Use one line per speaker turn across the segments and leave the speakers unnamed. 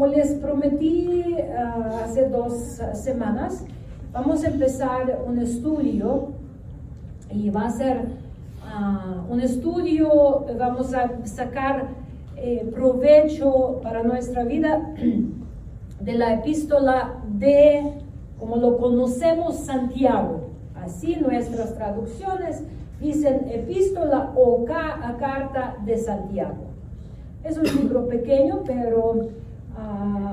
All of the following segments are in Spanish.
como les prometí hace 2 semanas, vamos a empezar un estudio y va a ser un estudio, vamos a sacar provecho para nuestra vida de la epístola de, como lo conocemos, Santiago. Así nuestras traducciones dicen epístola o carta de Santiago. Es un libro pequeño, pero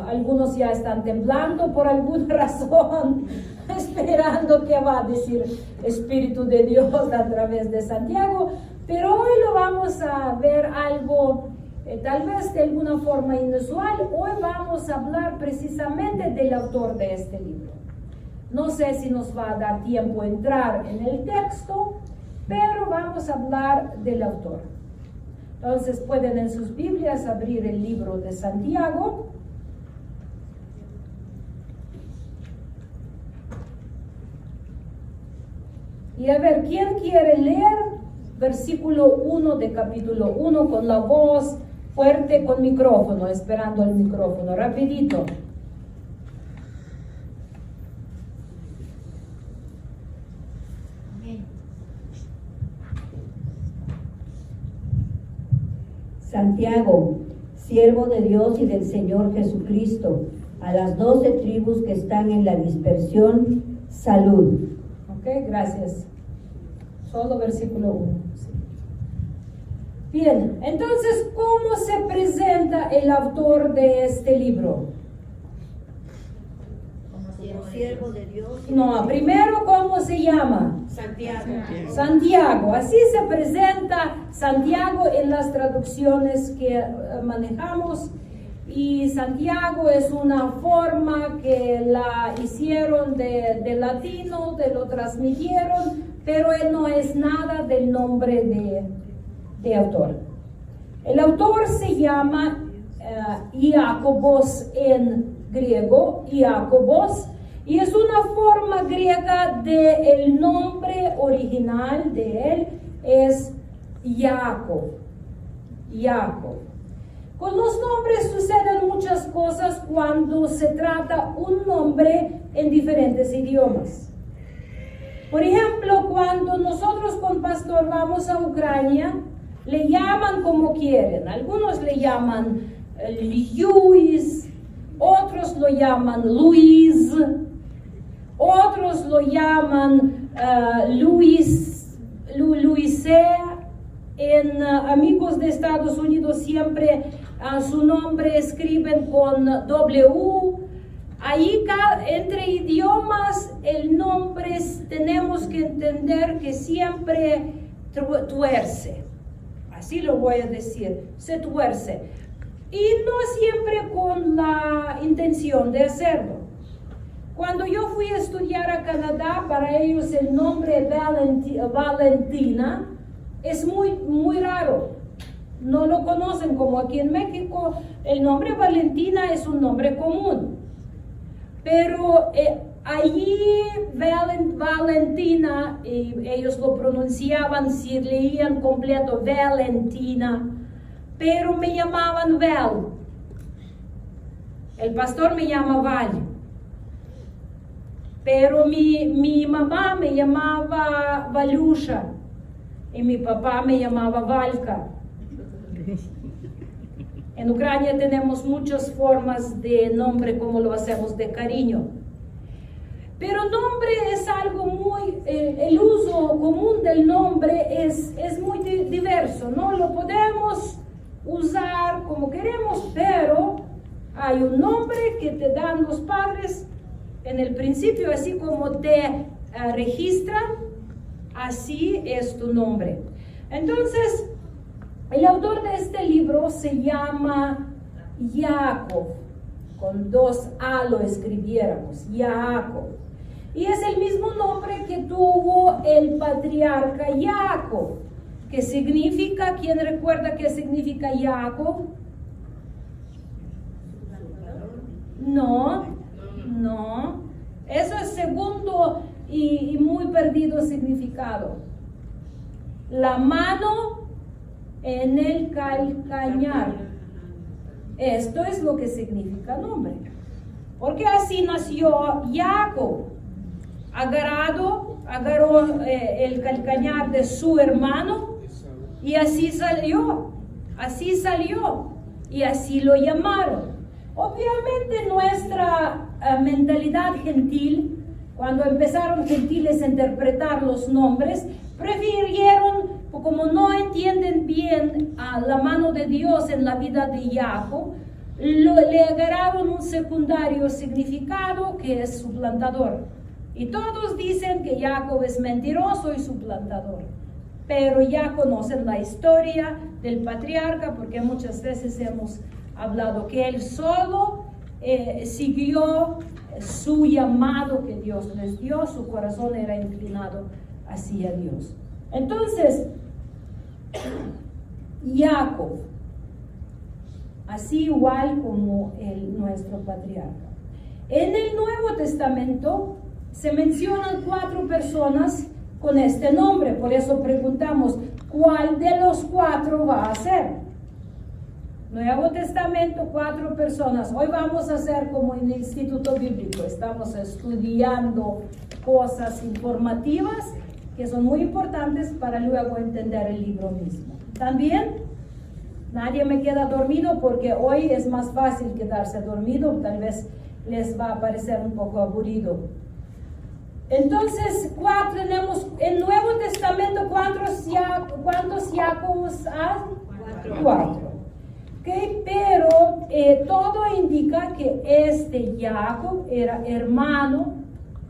algunos ya están temblando por alguna razón, esperando que va a decir Espíritu de Dios a través de Santiago. Pero hoy lo vamos a ver algo, tal vez de alguna forma inusual. Hoy vamos a hablar precisamente del autor de este libro. No sé si nos va a dar tiempo a entrar en el texto, pero vamos a hablar del autor. Entonces pueden en sus Biblias abrir el libro de Santiago. Y a ver, ¿quién quiere leer versículo 1 de capítulo 1 con la voz fuerte, con micrófono, esperando el micrófono, rapidito?
Santiago, siervo de Dios y del Señor Jesucristo, a las 12 tribus que están en la dispersión, salud.
Ok, gracias. Solo versículo 1. Bien, entonces, ¿cómo se presenta el autor de este libro?
Como siervo de Dios.
No, primero, ¿cómo se llama? Santiago. Así se presenta Santiago en las traducciones que manejamos. Y Santiago es una forma que la hicieron de latino, de lo transmitieron, pero él no es nada del nombre de autor. El autor se llama Iacobos en griego, Iacobos, y es una forma griega del nombre original de él, es Jacob. Con los nombres suceden muchas cosas cuando se trata un nombre en diferentes idiomas. Por ejemplo, cuando nosotros con Pastor vamos a Ucrania, le llaman como quieren. Algunos le llaman Luis, otros lo llaman Luis, otros lo llaman Luisea. En amigos de Estados Unidos siempre su nombre escriben con W. Ahí entre idiomas el nombre tenemos que entender que siempre tuerce. Así lo voy a decir, se tuerce. Y no siempre con la intención de hacerlo. Cuando yo fui a estudiar a Canadá, para ellos el nombre Valentina es muy raro. No lo conocen como aquí en México. El nombre Valentina es un nombre común. Pero allí Valentina, ellos lo pronunciaban, si leían completo Valentina, pero me llamaban Val. El pastor me llama Val. Pero mi mamá me llamaba Valusha y mi papá me llamaba Valka. En Ucrania tenemos muchas formas de nombre como lo hacemos de cariño. Pero nombre es algo el uso común del nombre es muy diverso, ¿no? Lo podemos usar como queremos, pero hay un nombre que te dan los padres en el principio, así como te registran, así es tu nombre. Entonces, el autor de este libro se llama Jacob, con 2 A lo escribiéramos, Jacob. Y es el mismo nombre que tuvo el patriarca Jacob, que significa, ¿quién recuerda qué significa Jacob? No, eso es segundo y muy perdido significado. La mano en el calcañar. Esto es lo que significa nombre. Porque así nació Jacob. Agarró el calcañar de su hermano y así salió. Y así lo llamaron. Obviamente nuestra mentalidad gentil, cuando empezaron gentiles a interpretar los nombres, prefirieron, como no entienden bien a la mano de Dios en la vida de Jacob, le agarraron un secundario significado que es suplantador. Y todos dicen que Jacob es mentiroso y suplantador. Pero ya conocen la historia del patriarca, porque muchas veces hemos hablado que él solo siguió su llamado que Dios les dio, su corazón era inclinado hacia Dios. Entonces, Jacob, así igual como nuestro patriarca. En el Nuevo Testamento se mencionan 4 personas con este nombre, por eso preguntamos, ¿cuál de los 4 va a ser? Nuevo Testamento, 4 personas. Hoy vamos a hacer como en el Instituto Bíblico, estamos estudiando cosas informativas que son muy importantes para luego entender el libro mismo. También, nadie me queda dormido porque hoy es más fácil quedarse dormido, tal vez les va a parecer un poco aburrido. Entonces, tenemos en el Nuevo Testamento, ¿cuántos Jacobs hay? 4. Okay, pero todo indica que este Jacob era hermano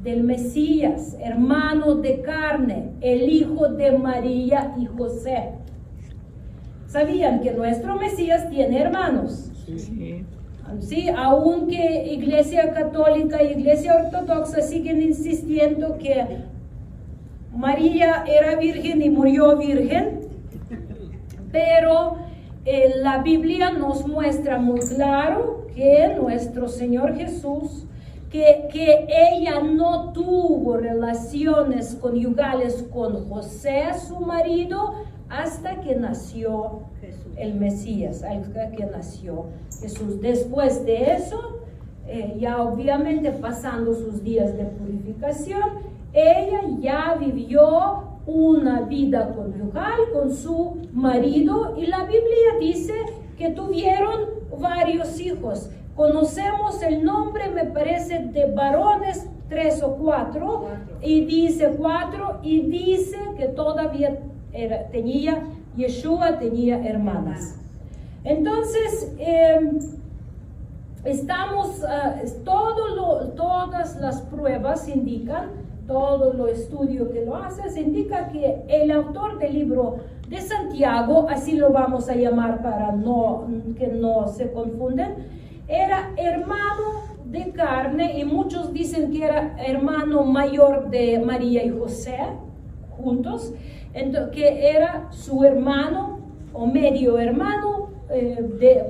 del Mesías, hermano de carne, el hijo de María y José. ¿Sabían que nuestro Mesías tiene hermanos? Sí. Sí, aunque Iglesia Católica y Iglesia Ortodoxa siguen insistiendo que María era virgen y murió virgen, pero la Biblia nos muestra muy claro que nuestro Señor Jesús, que ella no tuvo relaciones conyugales con José, su marido, hasta que nació el Mesías, hasta que nació Jesús. Después de eso, ya obviamente pasando sus días de purificación, ella ya vivió una vida conyugal con su marido y la Biblia dice que tuvieron varios hijos. Conocemos el nombre, me parece, de varones, 3 o 4, y dice 4, y dice que todavía Yeshua tenía hermanas. Entonces, todas las pruebas indican, todo lo estudio que lo hace, indica que el autor del libro de Santiago, así lo vamos a llamar para que no se confunden, era hermano de carne, y muchos dicen que era hermano mayor de María y José juntos, que era su hermano o medio hermano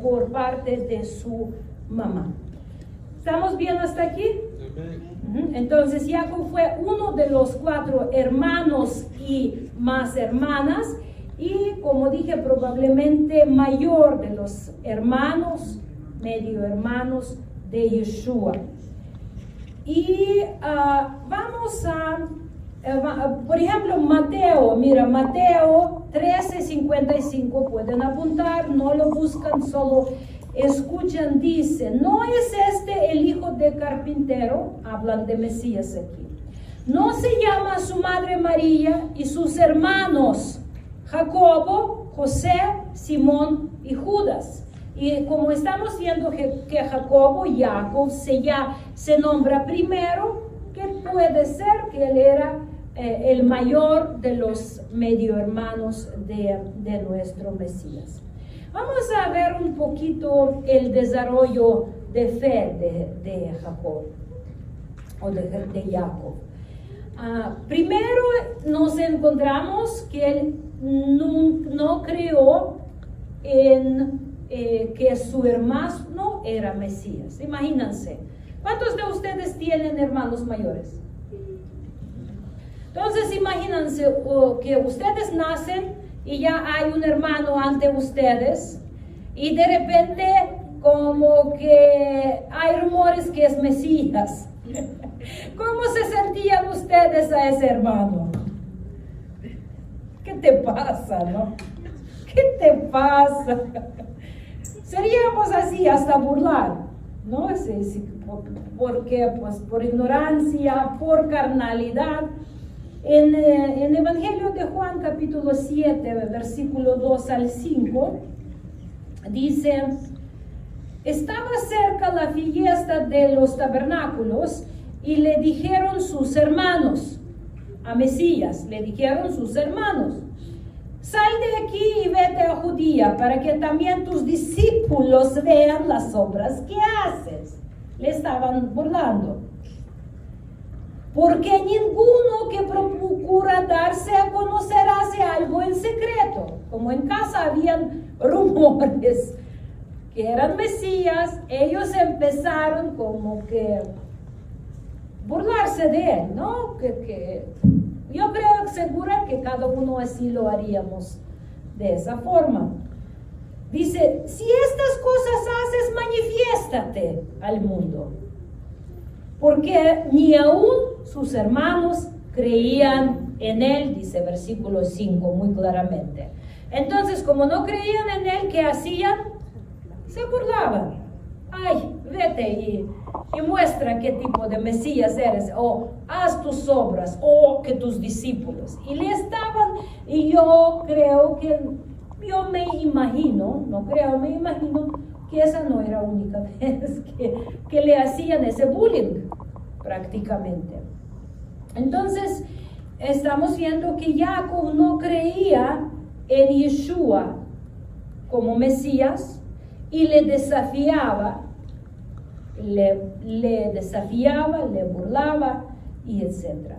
por parte de su mamá. ¿Estamos bien hasta aquí? Entonces Jacob fue uno de los 4 hermanos y más hermanas, y como dije, probablemente mayor de los hermanos, medio hermanos de Yeshua. Y vamos a por ejemplo, Mateo 13:55, pueden apuntar, no lo buscan, solo escuchan, dice, ¿no es este el hijo de carpintero? Hablan de Mesías aquí. ¿No se llama su madre María y sus hermanos Jacobo, José, Simón y Judas? Y como estamos viendo que Jacob se nombra primero, que puede ser que él era el mayor de los medio hermanos de nuestro Mesías. Vamos a ver un poquito el desarrollo de fe de Jacob o de Jacob. Primero nos encontramos que él no creyó en que su hermano era Mesías. Imagínense, ¿cuántos de ustedes tienen hermanos mayores? Entonces imagínense que ustedes nacen y ya hay un hermano ante ustedes, y de repente como que hay rumores que es Mesías. ¿Cómo se sentían ustedes a ese hermano? ¿Qué te pasa, no? ¿Qué te pasa? Seríamos así hasta burlar, ¿no? Porque pues por ignorancia, por carnalidad. En el Evangelio de Juan capítulo 7, versículo 2 al 5, dice: estaba cerca la fiesta de los tabernáculos y le dijeron sus hermanos, a Mesías, le dijeron sus hermanos: sal de aquí y vete a Judía para que también tus discípulos vean las obras que haces. Le estaban burlando. Porque ninguno que procura darse a conocer hace algo en secreto. Como en casa habían rumores que eran Mesías, ellos empezaron como que burlarse de él, ¿no? Yo creo segura que cada uno así lo haríamos de esa forma. Dice: si estas cosas haces, manifiéstate al mundo. Porque ni aún sus hermanos creían en él, dice versículo 5 muy claramente. Entonces, como no creían en él, ¿qué hacían? Se burlaban. Ay, vete y muestra qué tipo de Mesías eres, o haz tus obras, o que tus discípulos. Y le estaban, y yo creo que, me imagino que esa no era la única vez que le hacían ese bullying, prácticamente. Entonces, estamos viendo que Jacob no creía en Yeshua como Mesías y le desafiaba, le burlaba y etc.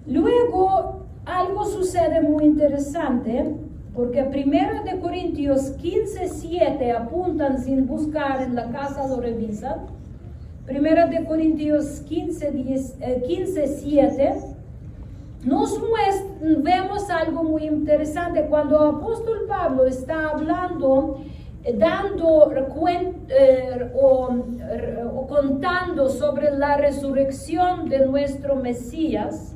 Luego, algo sucede muy interesante, porque 1 Corintios 15:7 apuntan sin buscar en la casa lo revisan. 1 Corintios 15:7 vemos algo muy interesante. Cuando el apóstol Pablo está hablando, contando sobre la resurrección de nuestro Mesías,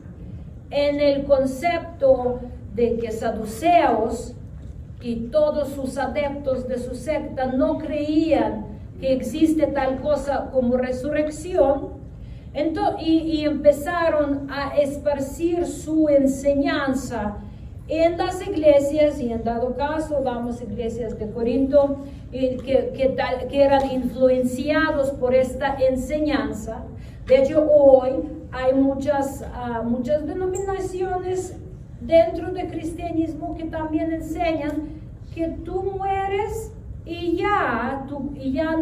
en el concepto de que saduceos y todos sus adeptos de su secta no creían que existe tal cosa como resurrección, y empezaron a esparcir su enseñanza en las iglesias, y en dado caso vamos a iglesias de Corinto que eran influenciados por esta enseñanza. De hecho, hoy hay muchas denominaciones dentro del cristianismo que también enseñan que tú mueres y ya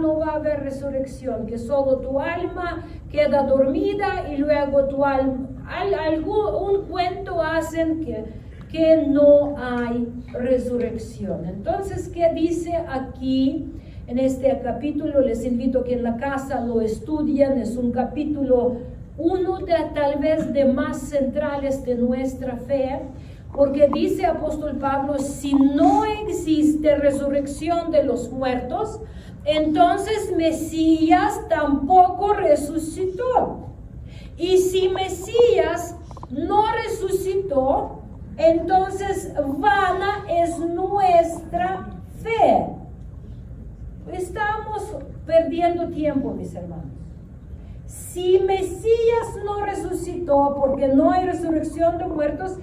no va a haber resurrección, que solo tu alma queda dormida y luego tu alma, un cuento hacen que no hay resurrección. Entonces, ¿qué dice aquí en este capítulo? Les invito a que en la casa lo estudien. Es un capítulo, uno de tal vez de más centrales de nuestra fe, porque dice apóstol Pablo: si no existe resurrección de los muertos, entonces Mesías tampoco resucitó. Y si Mesías no resucitó, entonces vana es nuestra fe. Estamos perdiendo tiempo, mis hermanos. Si Mesías no resucitó, porque no hay resurrección de muertos,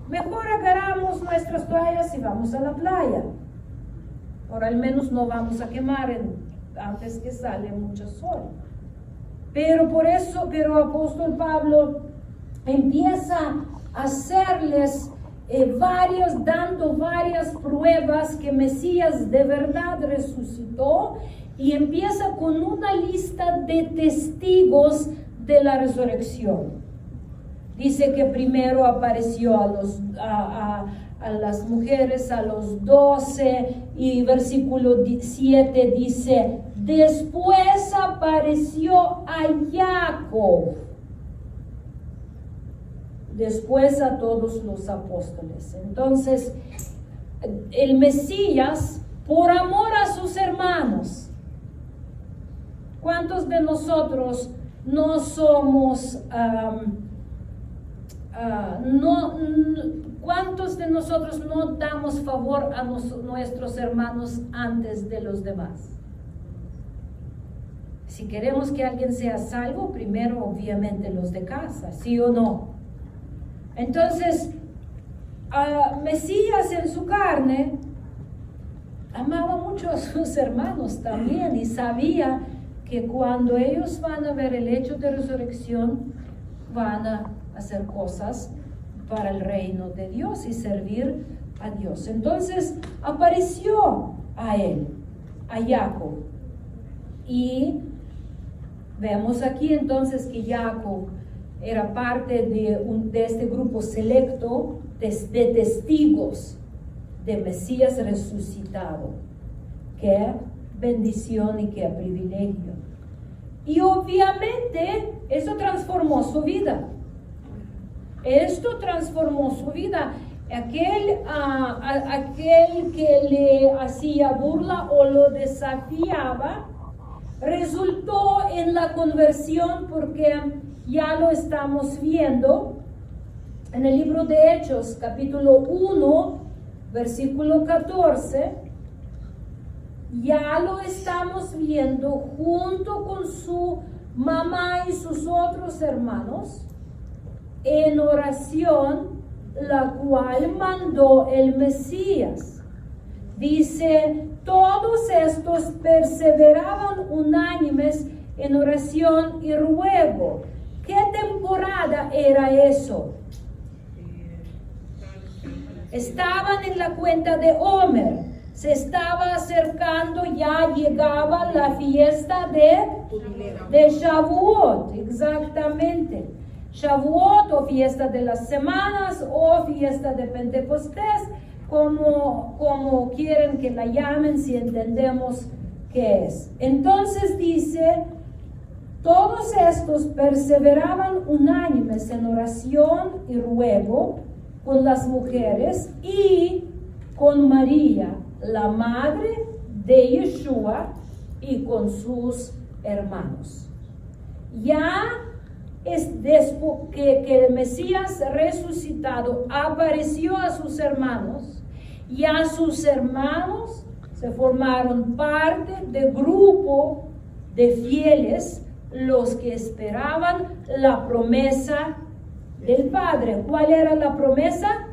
mejor agarramos nuestras toallas y vamos a la playa. Por al menos no vamos a quemar antes que sale mucho sol. Pero apóstol Pablo empieza a hacerles dando varias pruebas que Mesías de verdad resucitó, y empieza con una lista de testigos de la resurrección. Dice que primero apareció a las mujeres, a los 12, y versículo 7 dice: después apareció a Jacob, después a todos los apóstoles. Entonces, el Mesías por amor a sus hermanos. ¿Cuántos de nosotros no somos, cuántos de nosotros no damos favor a nuestros hermanos antes de los demás? Si queremos que alguien sea salvo, primero obviamente los de casa, ¿sí o no? Entonces, Mesías en su carne amaba mucho a sus hermanos también y sabía que cuando ellos van a ver el hecho de resurrección, van a hacer cosas para el reino de Dios y servir a Dios. Entonces apareció a él, a Jacob, y vemos aquí entonces que Jacob era parte de este grupo selecto de testigos de Mesías resucitado. Qué bendición y qué privilegio. Y obviamente eso transformó su vida. Esto transformó su vida. Aquel que le hacía burla o lo desafiaba, resultó en la conversión, porque ya lo estamos viendo en el libro de Hechos, capítulo 1, versículo 14. Ya lo estamos viendo junto con su mamá y sus otros hermanos en oración, la cual mandó el Mesías. Dice, todos estos perseveraban unánimes en oración y ruego. ¿Qué temporada era eso? Estaban en la cuenta de Homer. Se estaba acercando, ya llegaba la fiesta de Shavuot, exactamente. Shavuot, o fiesta de las semanas, o fiesta de Pentecostés, como quieren que la llamen, si entendemos qué es. Entonces dice, todos estos perseveraban unánimes en oración y ruego con las mujeres y con María, la madre de Yeshua, y con sus hermanos. Ya es después que el Mesías resucitado apareció a sus hermanos, y a sus hermanos se formaron parte del grupo de fieles, los que esperaban la promesa del Padre. ¿Cuál era la promesa?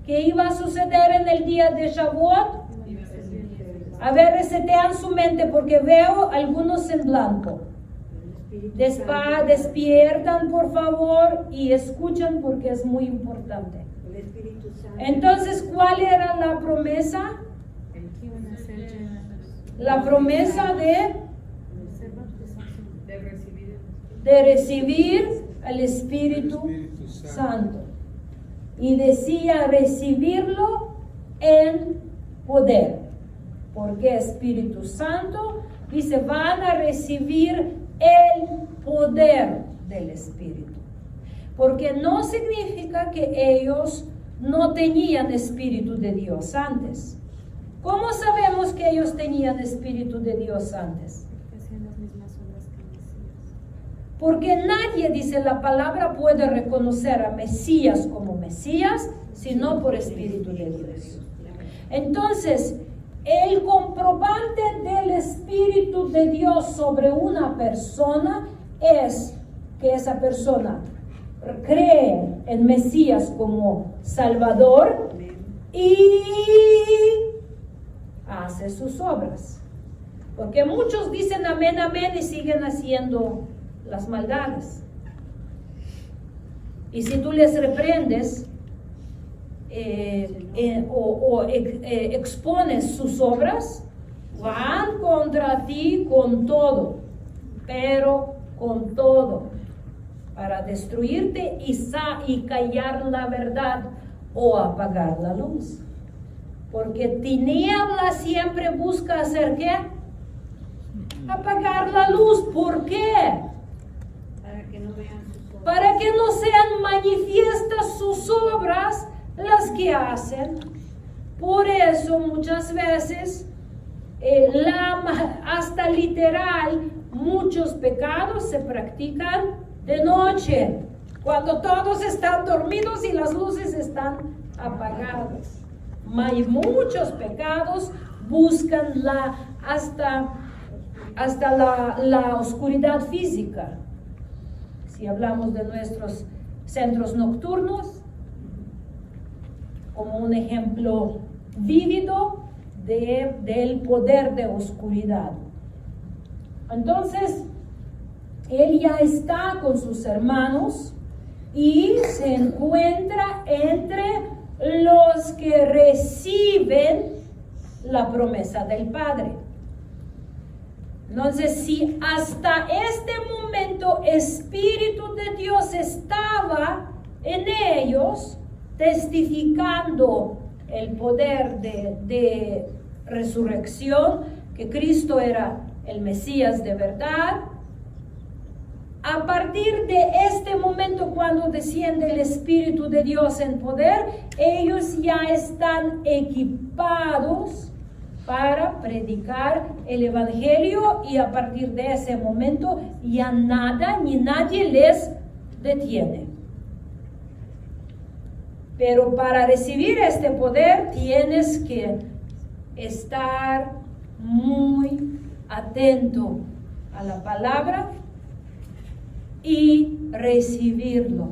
¿Qué iba a suceder en el día de Shavuot? A ver, resetean su mente porque veo algunos en blanco. Despiertan, por favor, y escuchan porque es muy importante. Entonces, ¿cuál era la promesa? La promesa de recibir al Espíritu Santo. Y decía recibirlo en poder. Porque Espíritu Santo dice, van a recibir el poder del Espíritu. Porque no significa que ellos no tenían Espíritu de Dios antes. ¿Cómo sabemos que ellos tenían Espíritu de Dios antes? Porque nadie, dice la palabra, puede reconocer a Mesías como Mesías, sino por Espíritu de Dios. Entonces, el comprobante del Espíritu de Dios sobre una persona es que esa persona cree en Mesías como Salvador y hace sus obras. Porque muchos dicen amén, amén y siguen haciendo las maldades. Y si tú les reprendes expones sus obras, van contra ti con todo, pero con todo, para destruirte y callar la verdad o apagar la luz. Porque tiniebla siempre busca hacer ¿qué? Apagar la luz. ¿Por qué? Para que no sean manifiestas sus obras las que hacen. Por eso muchas veces hasta literal, muchos pecados se practican de noche, cuando todos están dormidos y las luces están apagadas. Hay muchos pecados buscan hasta la oscuridad física. Si hablamos de nuestros centros nocturnos, como un ejemplo vívido del poder de oscuridad. Entonces, él ya está con sus hermanos y se encuentra entre los que reciben la promesa del Padre. Entonces, si hasta este momento Espíritu de Dios estaba en ellos, testificando el poder de resurrección, que Cristo era el Mesías de verdad, a partir de este momento, cuando desciende el Espíritu de Dios en poder, ellos ya están equipados para predicar el Evangelio, y a partir de ese momento ya nada ni nadie les detiene. Pero para recibir este poder tienes que estar muy atento a la palabra y recibirlo,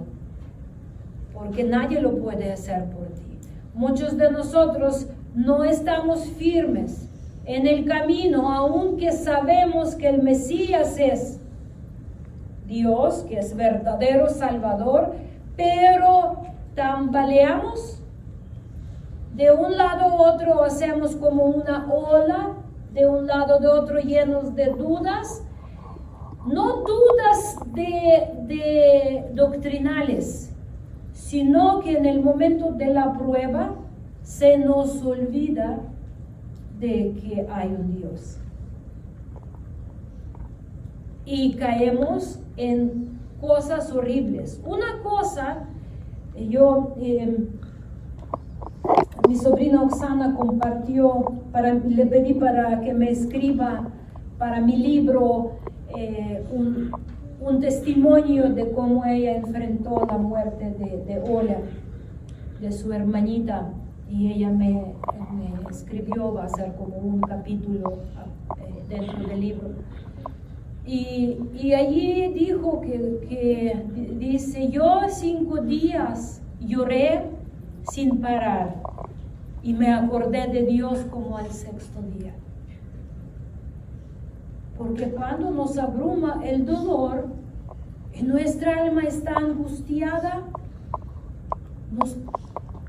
porque nadie lo puede hacer por ti. Muchos de nosotros no estamos firmes en el camino, aunque sabemos que el Mesías es Dios, que es verdadero Salvador, pero tambaleamos de un lado a otro, hacemos como una ola, de un lado a otro llenos de dudas. No dudas de doctrinales, sino que en el momento de la prueba se nos olvida de que hay un Dios. Y caemos en cosas horribles. Una cosa, mi sobrina Oksana compartió, le pedí para que me escriba para mi libro un testimonio de cómo ella enfrentó la muerte de Ola, de su hermanita, y ella me escribió, va a ser como un capítulo dentro del libro. Y allí dijo que dice: yo 5 días lloré sin parar y me acordé de Dios como al 6º día. Porque cuando nos abruma el dolor y nuestra alma está angustiada, nos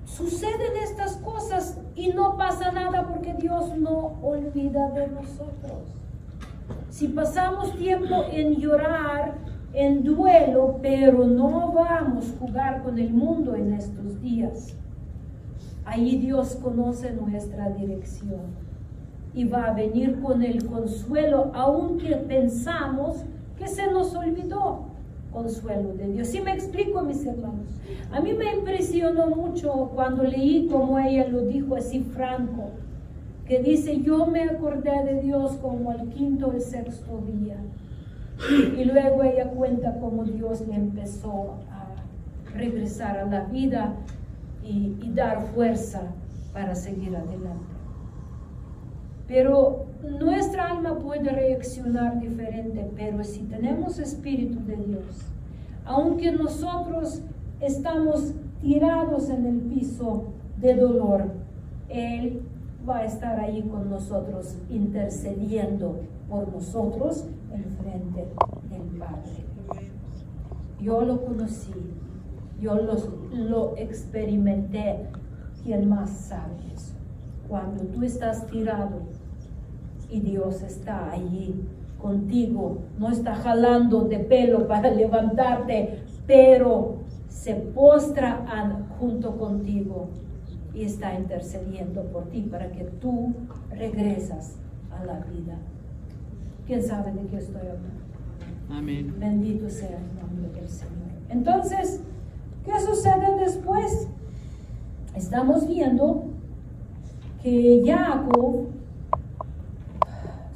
suceden estas cosas y no pasa nada, porque Dios no olvida de nosotros. Si pasamos tiempo en llorar, en duelo, pero no vamos a jugar con el mundo en estos días, ahí Dios conoce nuestra dirección y va a venir con el consuelo, aunque pensamos que se nos olvidó consuelo de Dios. ¿Sí me explico, mis hermanos? A mí me impresionó mucho cuando leí como ella lo dijo así franco, que dice: yo me acordé de Dios como al 5º o 6º día. Y luego ella cuenta cómo Dios le empezó a regresar a la vida y dar fuerza para seguir adelante. Pero nuestra alma puede reaccionar diferente, pero si tenemos Espíritu de Dios, aunque nosotros estamos tirados en el piso de dolor, Él va a estar ahí con nosotros, intercediendo por nosotros en frente del Padre. Yo lo conocí, yo lo experimenté. ¿Quién más sabe eso? Cuando tú estás tirado y Dios está allí contigo, no está jalando de pelo para levantarte, pero se postra junto contigo y está intercediendo por ti para que tú regresas a la vida. ¿Quién sabe de qué estoy hablando?
Amén.
Bendito sea el nombre del Señor. Entonces, ¿qué sucede después? Estamos viendo que Jacob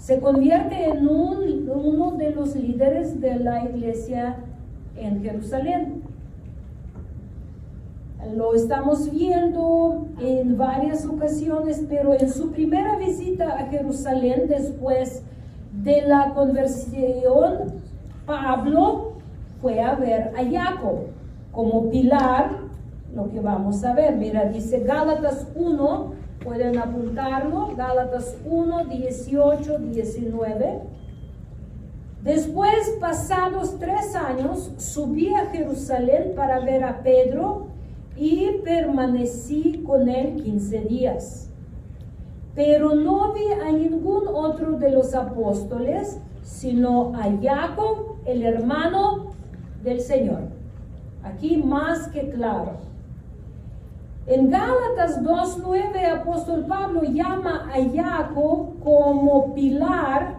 se convierte en uno de los líderes de la iglesia en Jerusalén. Lo estamos viendo en varias ocasiones, pero en su primera visita a Jerusalén, después de la conversión, Pablo fue a ver a Jacob como pilar, lo que vamos a ver. Mira, dice Gálatas 1, pueden apuntarlo, Gálatas 1, 18, 19. Después, pasados 3 años, subí a Jerusalén para ver a Pedro y permanecí con él 15 días. Pero no vi a ningún otro de los apóstoles, sino a Jacob, el hermano del Señor. Aquí más que claro. En Gálatas 2:9, apóstol Pablo llama a Jacob como pilar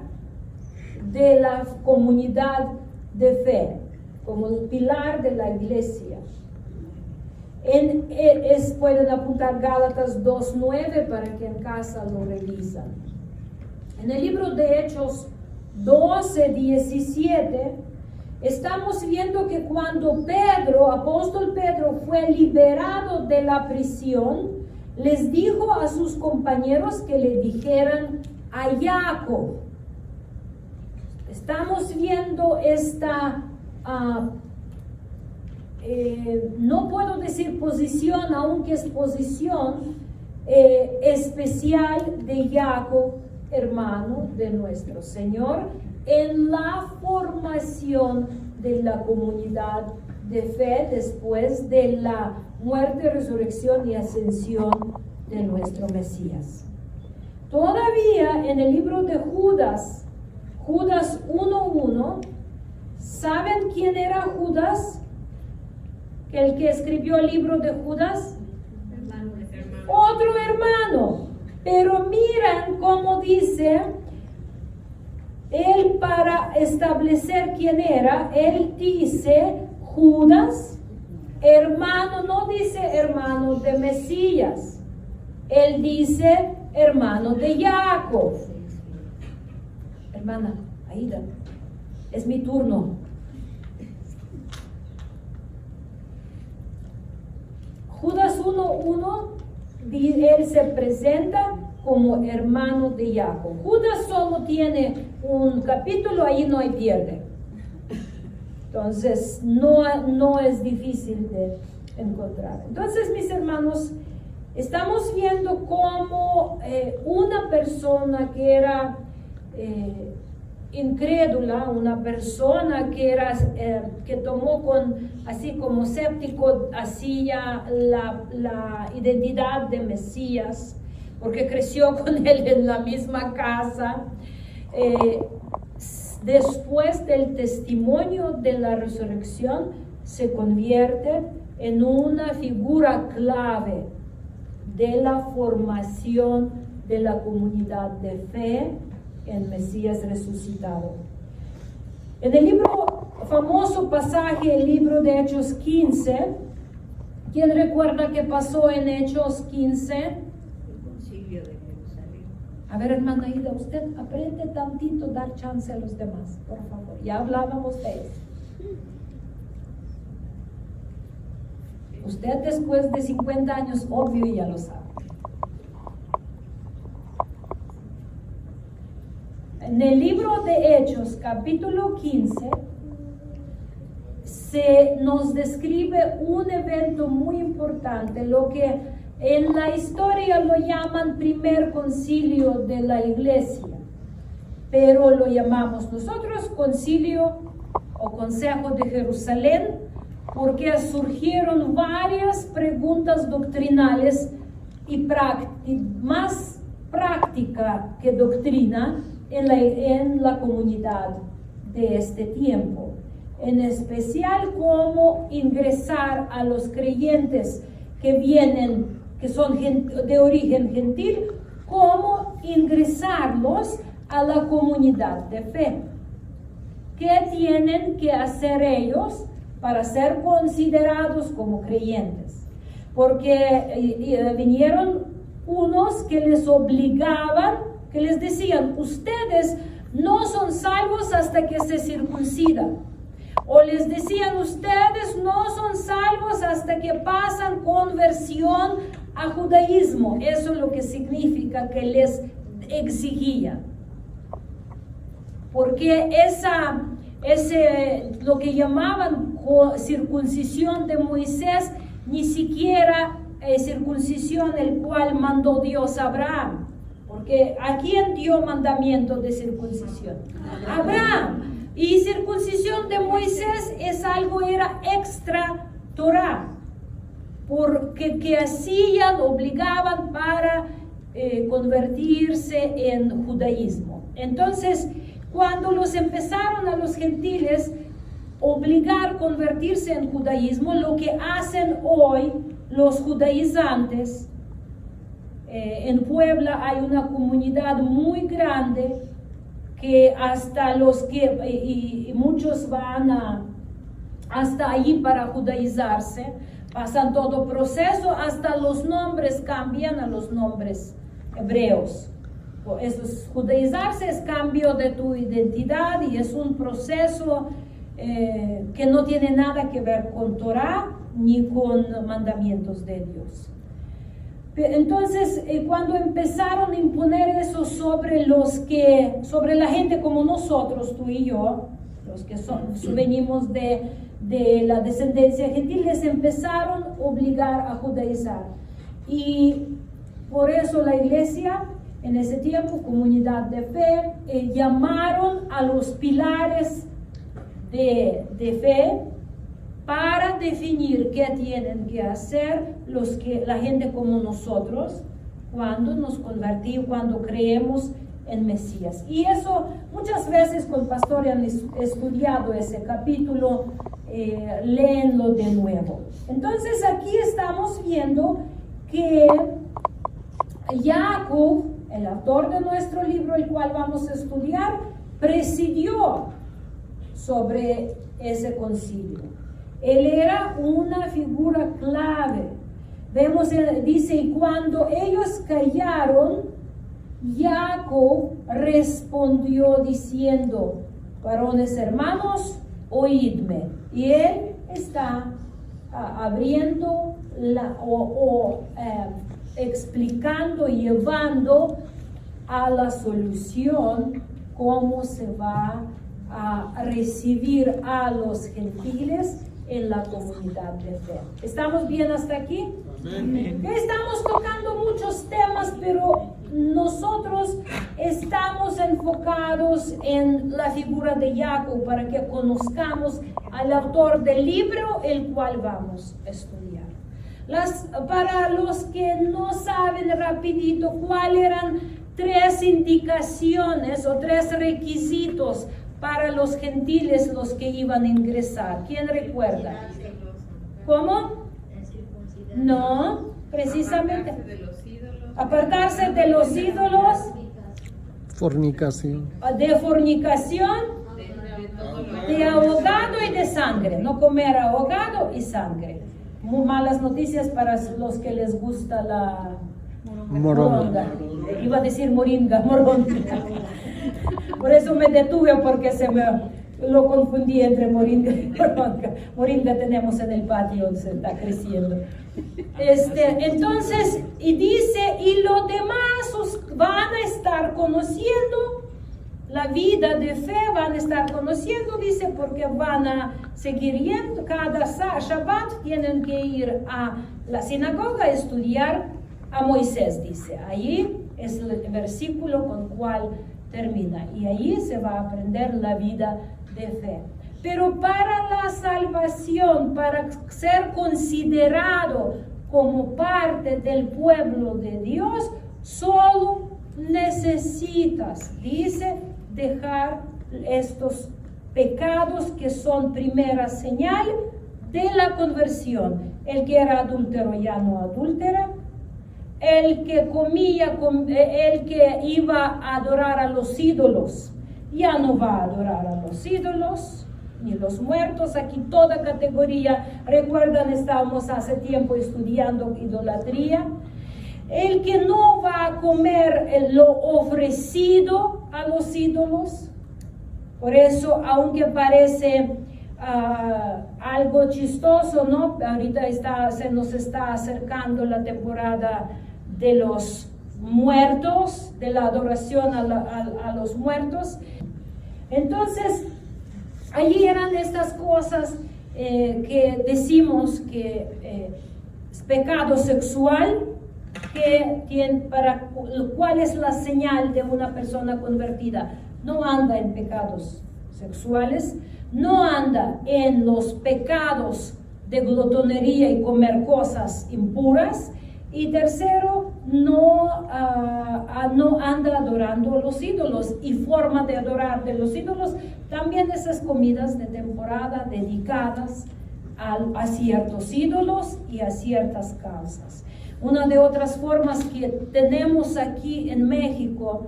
de la comunidad de fe, como el pilar de la iglesia. Pueden apuntar Gálatas 2:9 para que en casa lo revisan. En el libro de Hechos 12:17, estamos viendo que cuando apóstol Pedro fue liberado de la prisión, les dijo a sus compañeros que le dijeran a Jacob. Estamos viendo esta, no puedo decir posición, aunque es posición especial de Jacob, hermano de nuestro Señor, en la formación de la comunidad de fe después de la muerte, resurrección y ascensión de nuestro Mesías. Todavía en el libro de Judas 1:1, ¿saben quién era Judas? El que escribió el libro de Judas. Otro hermano. Pero miran cómo dice, él para establecer quién era, él dice Judas, hermano, no dice hermano de Mesías, él dice hermano de Jacob. Hermana Aida, es mi turno. Judas 1:1, él se presenta como hermano de Jacob. Judas solo tiene un capítulo, ahí no hay pierde. Entonces, no es difícil de encontrar. Entonces, mis hermanos, estamos viendo cómo una persona que era incrédula, una persona que tomó así como escéptico, así ya la identidad de Mesías, porque creció con él en la misma casa, después del testimonio de la resurrección, se convierte en una figura clave de la formación de la comunidad de fe en Mesías resucitado. En el famoso pasaje, el libro de Hechos 15, ¿quién recuerda qué pasó en Hechos 15? A ver, hermana Ida, usted aprende tantito, dar chance a los demás, por favor. Ya hablábamos de eso. Usted después de 50 años, obvio, ya lo sabe. En el libro de Hechos, capítulo 15, se nos describe un evento muy importante, lo que en la historia lo llaman primer concilio de la iglesia, pero lo llamamos nosotros concilio o consejo de Jerusalén, porque surgieron varias preguntas doctrinales y más práctica que doctrina en la comunidad de este tiempo. En especial, cómo ingresar a los creyentes que son de origen gentil, cómo ingresarlos a la comunidad de fe. ¿Qué tienen que hacer ellos para ser considerados como creyentes? Porque vinieron unos que les obligaban que les decían, ustedes no son salvos hasta que se circuncidan. O les decían, ustedes no son salvos hasta que pasan conversión a judaísmo. Eso es lo que significa que les exigían. Porque lo que llamaban circuncisión de Moisés, ni siquiera circuncisión el cual mandó Dios a Abraham. Porque ¿a quién dio mandamiento de circuncisión? Abraham. Y circuncisión de Moisés es algo, era extra Torah, porque que hacían, obligaban para convertirse en judaísmo. Entonces, cuando los empezaron a los gentiles obligar a convertirse en judaísmo, lo que hacen hoy los judaizantes, en Puebla hay una comunidad muy grande que hasta los que, y muchos van hasta allí para judaizarse, pasan todo proceso, hasta los nombres cambian a los nombres hebreos. Eso es, judaizarse es cambio de tu identidad y es un proceso que no tiene nada que ver con Torah ni con mandamientos de Dios. Entonces, cuando empezaron a imponer eso sobre la gente como nosotros, tú y yo, los que venimos de la descendencia gentil, les empezaron a obligar a judaizar. Y por eso la iglesia, en ese tiempo, comunidad de fe, llamaron a los pilares de fe para definir qué tienen que hacer la gente como nosotros cuando nos convertimos, cuando creemos en Mesías. Y eso muchas veces con pastores han estudiado ese capítulo, léenlo de nuevo. Entonces aquí estamos viendo que Jacob, el autor de nuestro libro, el cual vamos a estudiar, presidió sobre ese concilio. Él era una figura clave. Vemos, dice, y cuando ellos callaron, Jacob respondió diciendo, varones hermanos, oídme. Y él está abriendo explicando y llevando a la solución cómo se va a recibir a los gentiles en la comunidad de fe. ¿Estamos bien hasta aquí? Amén. Estamos tocando muchos temas, pero nosotros estamos enfocados en la figura de Jacob para que conozcamos al autor del libro, el cual vamos a estudiar. Para los que no saben rapidito cuáles eran 3 indicaciones o 3 requisitos para los gentiles, los que iban a ingresar. ¿Quién recuerda? ¿Cómo? No, precisamente. Apartarse de los ídolos.
Fornicación.
De fornicación, de ahogado y de sangre. No comer ahogado y sangre. Muy malas noticias para los que les gusta la moronga. Iba a decir moringa, moronga. Por eso me detuve, porque lo confundí entre moringa y moronga. Moringa tenemos en el patio, se está creciendo. Entonces, y dice, y los demás van a estar conociendo la vida de fe, van a estar conociendo, dice, porque van a seguir yendo cada Shabbat, tienen que ir a la sinagoga a estudiar a Moisés, dice. Ahí es el versículo con cual termina, y ahí se va a aprender la vida de fe. Pero para la salvación, para ser considerado como parte del pueblo de Dios, solo necesitas, dice, dejar estos pecados que son primera señal de la conversión. El que era adúltero ya no adúltera. El que el que iba a adorar a los ídolos, ya no va a adorar a los ídolos, ni los muertos. Aquí toda categoría, recuerdan, estábamos hace tiempo estudiando idolatría. el que no va a comer lo ofrecido a los ídolos. Por eso, aunque parece algo chistoso, ¿no? Ahorita se nos está acercando la temporada de los muertos, de la adoración a los muertos. Entonces, allí eran estas cosas que decimos que es pecado sexual, ¿cuál es la señal de una persona convertida? No anda en pecados sexuales, no anda en los pecados de glotonería y comer cosas impuras, y tercero, no anda adorando a los ídolos. Y forma de adorar de los ídolos también esas comidas de temporada dedicadas a ciertos ídolos y a ciertas causas. Una de otras formas que tenemos aquí en México,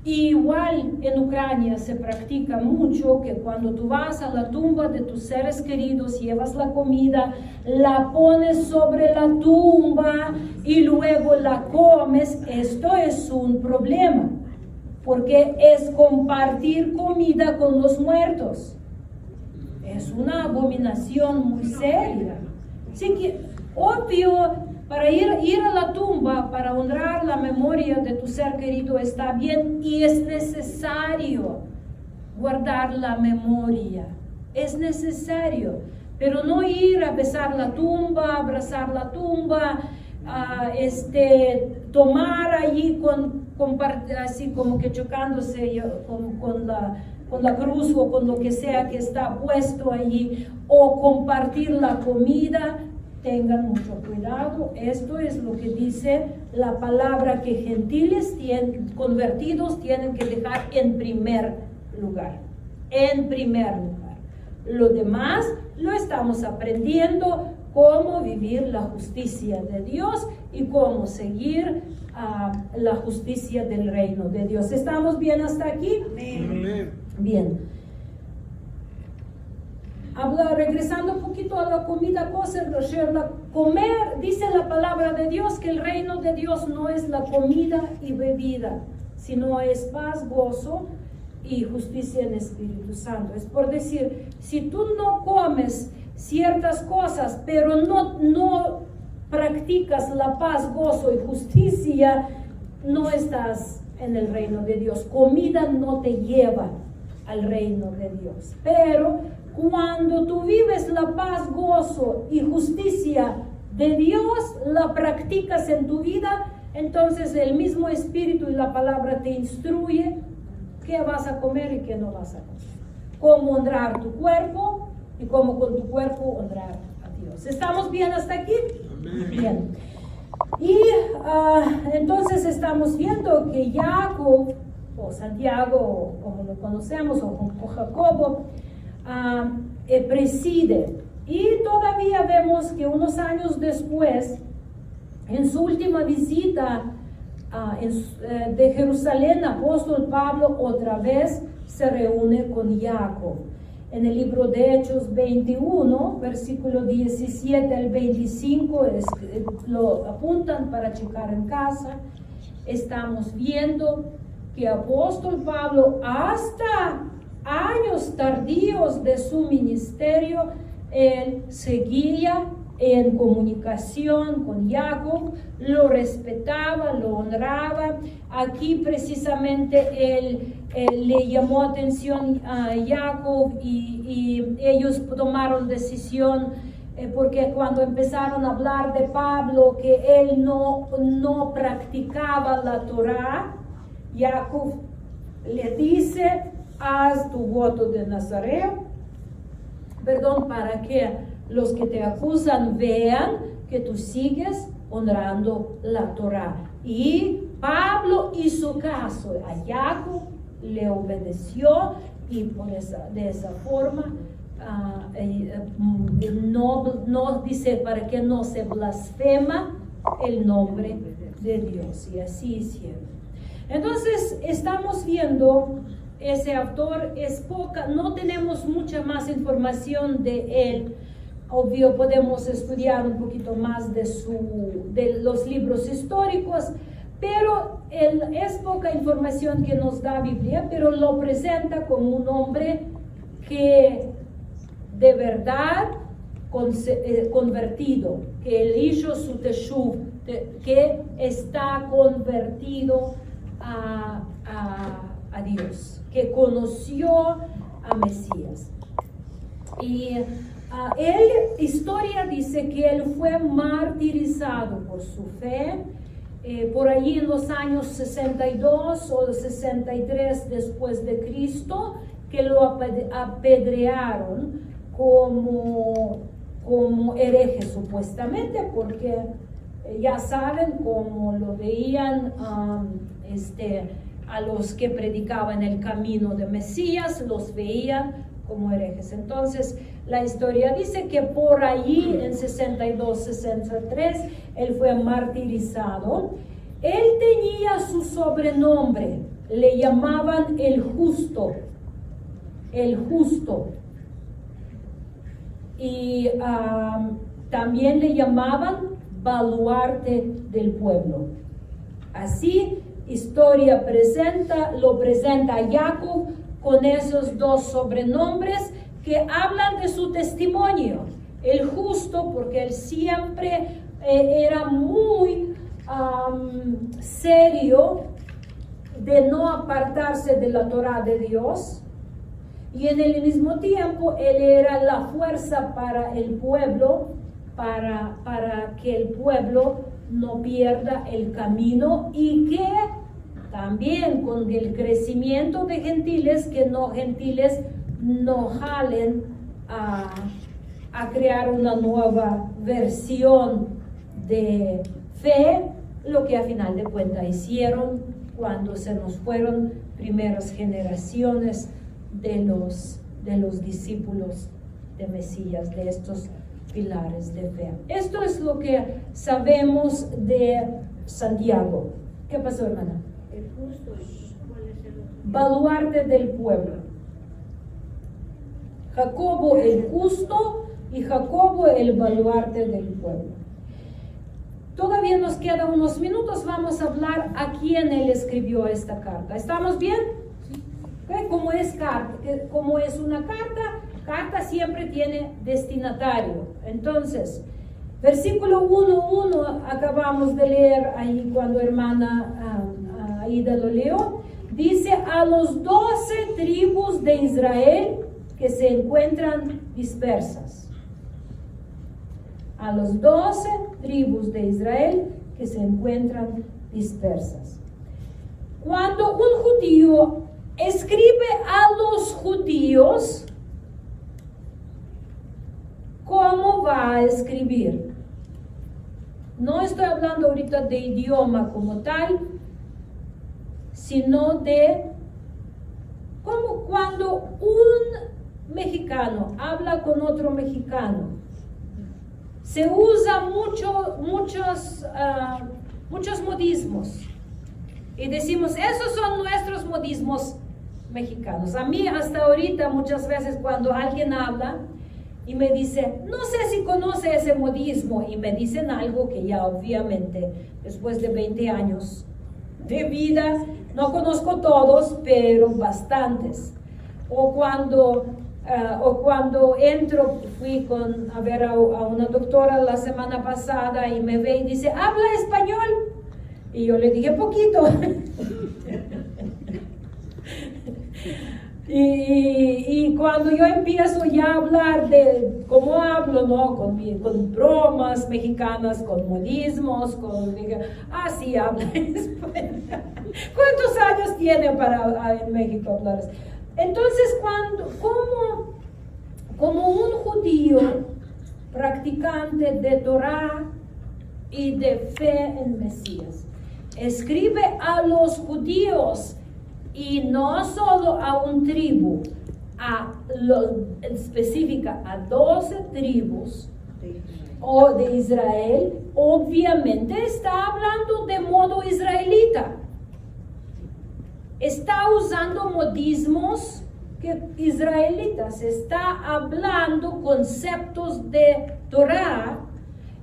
igual en Ucrania se practica mucho, que cuando tú vas a la tumba de tus seres queridos, llevas la comida, la pones sobre la tumba y luego la comes. Esto es un problema, porque es compartir comida con los muertos. Es una abominación muy seria. Así que, obvio, para ir a la tumba, para honrar la memoria de tu ser querido está bien, y es necesario guardar la memoria. Es necesario, pero no ir a besar la tumba, abrazar la tumba, tomar allí así como que chocándose con la cruz o con lo que sea que está puesto allí, o compartir la comida. Tengan mucho cuidado. Esto es lo que dice la palabra, que gentiles convertidos tienen que dejar en primer lugar. En primer lugar. Lo demás lo estamos aprendiendo, cómo vivir la justicia de Dios y cómo seguir la justicia del reino de Dios. ¿Estamos bien hasta aquí?
Amén.
Bien. Regresando un poquito a la comida kosher, comer, dice la palabra de Dios que el reino de Dios no es la comida y bebida, sino es paz, gozo y justicia en Espíritu Santo. Es por decir, si tú no comes ciertas cosas, pero no practicas la paz, gozo y justicia, no estás en el reino de Dios. Comida no te lleva al reino de Dios. Pero cuando tú vives la paz, gozo y justicia de Dios, la practicas en tu vida, entonces el mismo Espíritu y la palabra te instruye qué vas a comer y qué no vas a comer. Cómo honrar tu cuerpo y cómo con tu cuerpo honrar a Dios. ¿Estamos bien hasta aquí?
Amén.
Bien. Y entonces estamos viendo que Jacob, o Santiago, o como lo conocemos, o Jacobo, preside. Y todavía vemos que unos años después, en su última visita de Jerusalén, apóstol Pablo otra vez se reúne con Jacob. En el libro de Hechos 21, versículo 17 al 25, lo apuntan para checar en casa. Estamos viendo que apóstol Pablo, hasta años tardíos de su ministerio, él seguía en comunicación con Jacob, lo respetaba, lo honraba. Aquí precisamente él le llamó atención a Jacob y ellos tomaron decisión, porque cuando empezaron a hablar de Pablo, que él no practicaba la Torá, Jacob le dice: haz tu voto de Nazareo, para que los que te acusan vean que tú sigues honrando la Torá. Y Pablo hizo caso a Jacob, le obedeció, y de esa forma no dice para que no se blasfema el nombre de Dios, y así hicieron. Entonces estamos viendo, ese autor es poca, no tenemos mucha más información de él, obvio podemos estudiar un poquito más de los libros históricos, pero es poca información que nos da Biblia, pero lo presenta como un hombre que de verdad convertido, que él hizo su teshuv, que está convertido a Dios, que conoció a Mesías. Y historia dice que él fue martirizado por su fe, por allí en los años 62 o 63 después de Cristo, que lo apedrearon como hereje supuestamente, porque ya saben cómo lo veían a los que predicaban el camino de Mesías, los veían como herejes. Entonces la historia dice que por allí en 62, 63 él fue martirizado. Él tenía su sobrenombre, le llamaban el justo, y también le llamaban baluarte del pueblo. Así historia lo presenta Jacob con esos dos sobrenombres que hablan de su testimonio. El justo, porque él siempre era muy serio de no apartarse de la Torah de Dios, y en el mismo tiempo él era la fuerza para el pueblo, para que el pueblo no pierda el camino, y que también con el crecimiento de gentiles no jalen a crear una nueva versión de fe, lo que a final de cuentas hicieron cuando se nos fueron primeras generaciones de los discípulos de Mesías, de estos pilares de fe. Esto es lo que sabemos de Santiago. ¿Qué pasó, hermana?
El justo, ¿cuál es el otro?
Baluarte del pueblo. Jacobo el justo y Jacobo el baluarte del pueblo. Todavía nos quedan unos minutos, vamos a hablar a quién él escribió esta carta. ¿Estamos bien? ¿Okay? ¿Cómo es carta? Como es una carta siempre tiene destinatario. Entonces, versículo 1:1 acabamos de leer ahí cuando hermana Aida lo leyó. Dice: a los 12 tribus de Israel que se encuentran dispersas. A los 12 tribus de Israel que se encuentran dispersas. Cuando un judío escribe a los judíos, ¿cómo va a escribir? No estoy hablando ahorita de idioma como tal, sino de como cuando un mexicano habla con otro mexicano. Se usa muchos modismos y decimos, esos son nuestros modismos mexicanos. A mí hasta ahorita muchas veces cuando alguien habla y me dice, no sé si conoce ese modismo, y me dicen algo que ya obviamente después de 20 años de vida no conozco todos, pero bastantes. O cuando fui a ver a una doctora la semana pasada y me ve y dice, ¿habla español? Y yo le dije, poquito. y cuando yo empiezo ya a hablar de cómo hablo, ¿no? Con bromas mexicanas, con modismos, sí, habla español. ¿Cuántos años tiene para en México hablar? Entonces, como un judío practicante de Torah y de fe en Mesías, escribe a los judíos y no solo a un tribu, específica a 12 tribus o de Israel, obviamente está hablando de modo israelita. Está usando modismos que israelitas está hablando conceptos de Torah,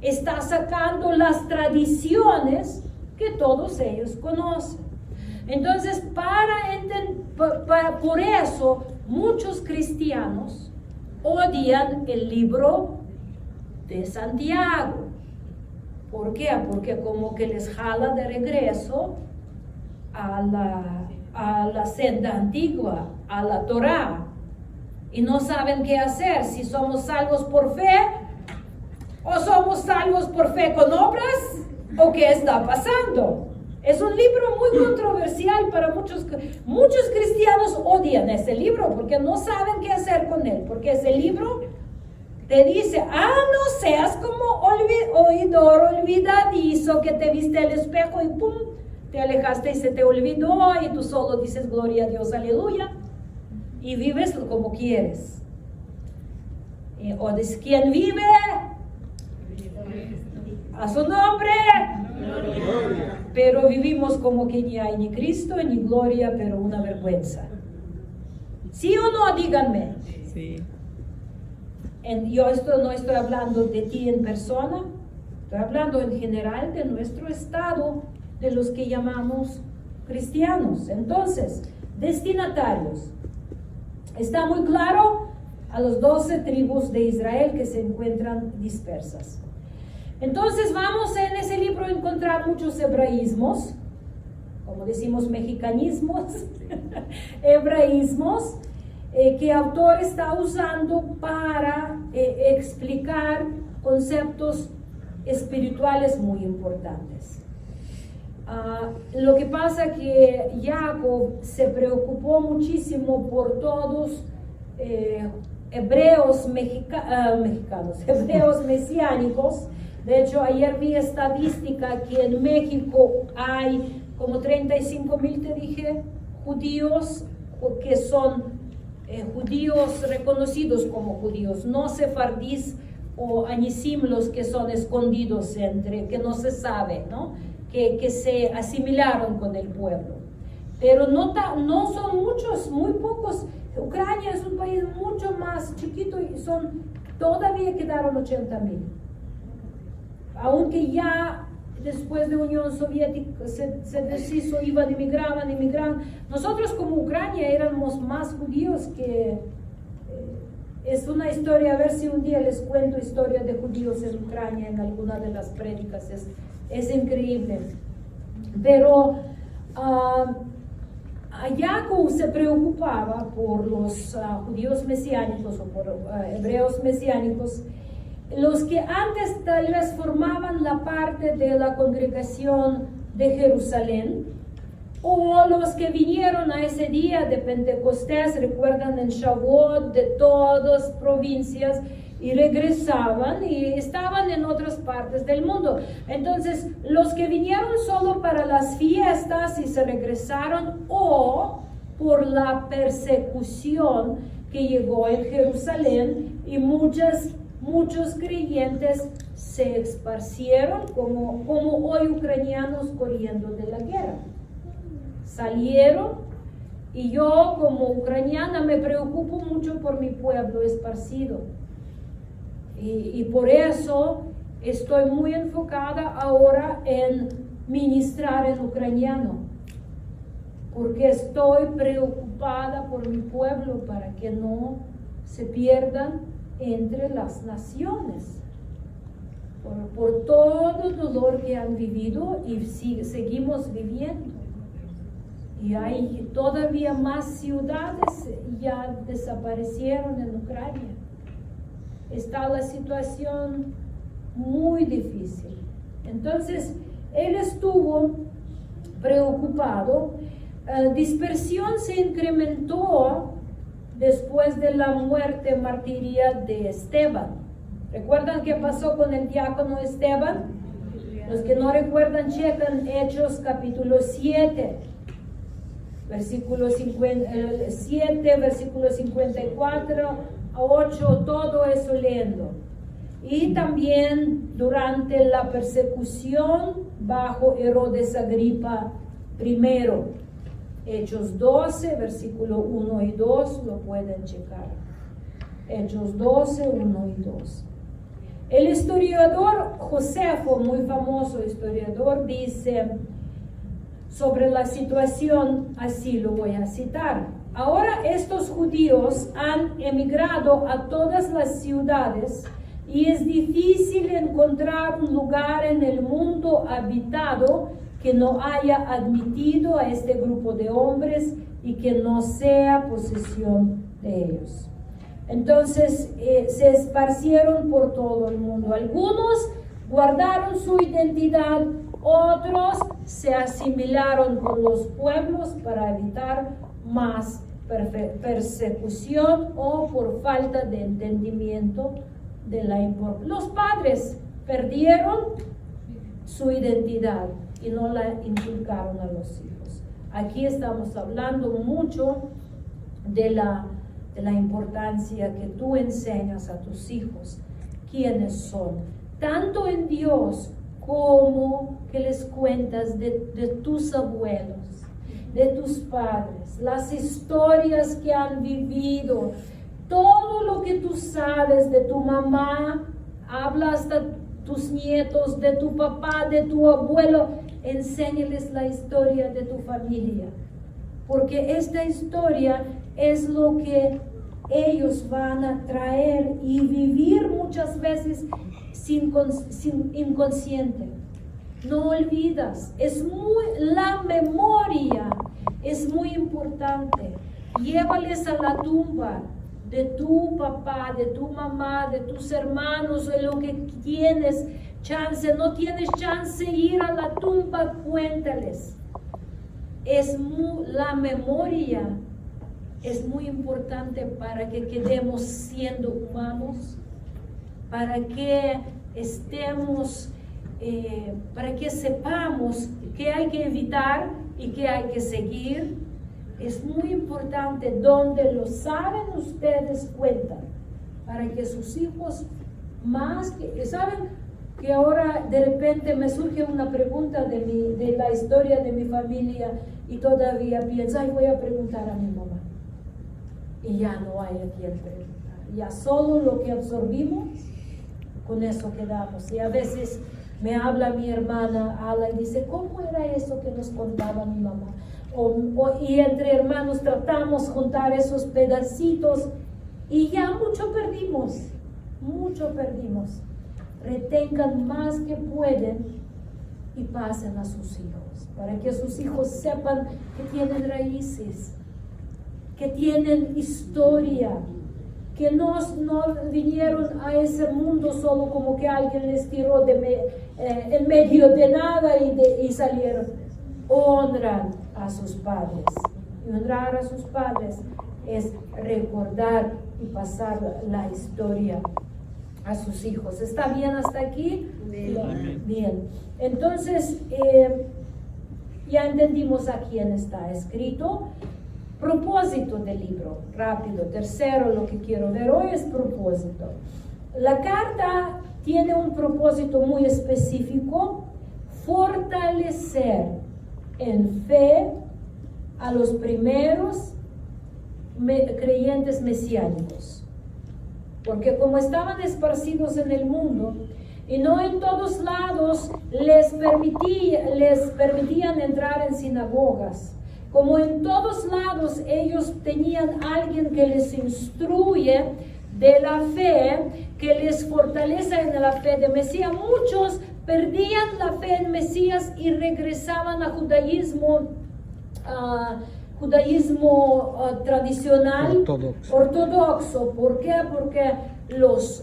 está sacando las tradiciones que todos ellos conocen. Entonces, por eso muchos cristianos odian el libro de Santiago. ¿Por qué? Porque como que les jala de regreso a la senda antigua, a la Torá, y no saben qué hacer, si somos salvos por fe o somos salvos por fe con obras, o qué está pasando. Es un libro muy controversial para muchos cristianos odian ese libro porque no saben qué hacer con él, porque ese libro te dice, no seas como oidor olvidadizo que te viste al espejo y pum, te alejaste y se te olvidó y tú solo dices gloria a Dios, aleluya, y vives como quieres. O dices, ¿quién vive? A su nombre. Pero vivimos como que ni hay ni Cristo ni gloria, pero una vergüenza. ¿Sí o no? Díganme.
Sí.
Yo no estoy hablando de ti en persona, estoy hablando en general de nuestro estado, de los que llamamos cristianos. Entonces, destinatarios. Está muy claro a los 12 tribus de Israel que se encuentran dispersas. Entonces vamos en ese libro a encontrar muchos hebraísmos, como decimos mexicanismos, hebraísmos, que el autor está usando para explicar conceptos espirituales muy importantes. Lo que pasa que Jacob se preocupó muchísimo por todos hebreos mexicanos, hebreos mesiánicos. De hecho, ayer vi estadística que en México hay como 35,000, te dije, judíos que son judíos reconocidos como judíos, no sefardíes o anisim, los que son escondidos que no se sabe, ¿no? Que se asimilaron con el pueblo. Pero no son muchos, muy pocos. Ucrania es un país mucho más chiquito y todavía quedaron 80,000. Aunque ya después de Unión Soviética se deshizo, emigraban. Nosotros como Ucrania éramos más judíos que... es una historia, a ver si un día les cuento historia de judíos en Ucrania en alguna de las prédicas, es increíble. Pero Jacob se preocupaba por los judíos mesiánicos o por hebreos mesiánicos, los que antes tal vez formaban la parte de la congregación de Jerusalén, o los que vinieron a ese día de Pentecostés, recuerdan en Shavuot, de todas provincias, y regresaban y estaban en otras partes del mundo. Entonces, los que vinieron solo para las fiestas y se regresaron, o por la persecución que llegó en Jerusalén, y muchos creyentes se esparcieron como hoy ucranianos corriendo de la guerra. Salieron, y yo como ucraniana me preocupo mucho por mi pueblo esparcido. Y por eso estoy muy enfocada ahora en ministrar en ucraniano, porque estoy preocupada por mi pueblo para que no se pierdan entre las naciones, por todo el dolor que han vivido y seguimos viviendo. Y hay todavía más ciudades ya desaparecieron en Ucrania. Está la situación muy difícil. Entonces, él estuvo preocupado. Dispersión se incrementó después de la muerte martiria de Esteban. ¿Recuerdan qué pasó con el diácono Esteban? Los que no recuerdan, checan Hechos capítulo 7, versículo 7, versículo 54 a 8, todo eso leyendo. Y también durante la persecución bajo Herodes Agripa I. Hechos 12, versículo 1 y 2, lo pueden checar. Hechos 12, 1 y 2. El historiador Josefo, muy famoso historiador, dice sobre la situación, así lo voy a citar. Ahora estos judíos han emigrado a todas las ciudades y es difícil encontrar un lugar en el mundo habitado que no haya admitido a este grupo de hombres y que no sea posesión de ellos. Entonces se esparcieron por todo el mundo. Algunos guardaron su identidad, otros se asimilaron con los pueblos para evitar más persecución o por falta de entendimiento de la importancia. Los padres perdieron su identidad y no la inculcaron a los hijos. Aquí estamos hablando mucho de la importancia que tú enseñas a tus hijos quiénes son, tanto en Dios como que les cuentas de tus abuelos, de tus padres, las historias que han vivido, todo lo que tú sabes de tu mamá, habla hasta tus nietos, de tu papá, de tu abuelo, enséñales la historia de tu familia, porque esta historia es lo que ellos van a traer y vivir muchas veces sin inconsciente. No olvidas, la memoria es muy importante. Llévales a la tumba de tu papá, de tu mamá, de tus hermanos, de lo que tienes chance. No tienes chance de ir a la tumba, cuéntales. La memoria es muy importante para que quedemos siendo humanos, para que estemos, para que sepamos qué hay que evitar y qué hay que seguir. Es muy importante, donde lo saben ustedes cuentan, para que sus hijos más que, ¿saben? Que ahora de repente me surge una pregunta de la historia de mi familia y todavía pienso, ay, voy a preguntar a mi mamá. Y ya no hay a quien preguntar. Ya solo lo que absorbimos, con eso quedamos. Y a veces me habla mi hermana Ala y dice, ¿cómo era eso que nos contaba mi mamá? Y entre hermanos tratamos de juntar esos pedacitos y ya mucho perdimos. Retengan más que pueden y pasen a sus hijos, para que sus hijos sepan que tienen raíces, que tienen historia, que no vinieron a ese mundo solo como que alguien les tiró en medio de nada y salieron. Honran a sus padres. Y honrar a sus padres es recordar y pasar la historia a sus hijos. ¿Está bien hasta aquí? Bien. Entonces, ya entendimos a quién está escrito. Propósito del libro, rápido. Tercero, lo que quiero ver hoy es propósito. La carta tiene un propósito muy específico: fortalecer en fe a los primeros creyentes mesiánicos. Porque como estaban esparcidos en el mundo y no en todos lados les permitían entrar en sinagogas, como en todos lados ellos tenían alguien que les instruye de la fe, que les fortalece en la fe de Mesías, muchos perdían la fe en Mesías y regresaban a judaísmo tradicional, ortodoxo. ¿Por qué? Porque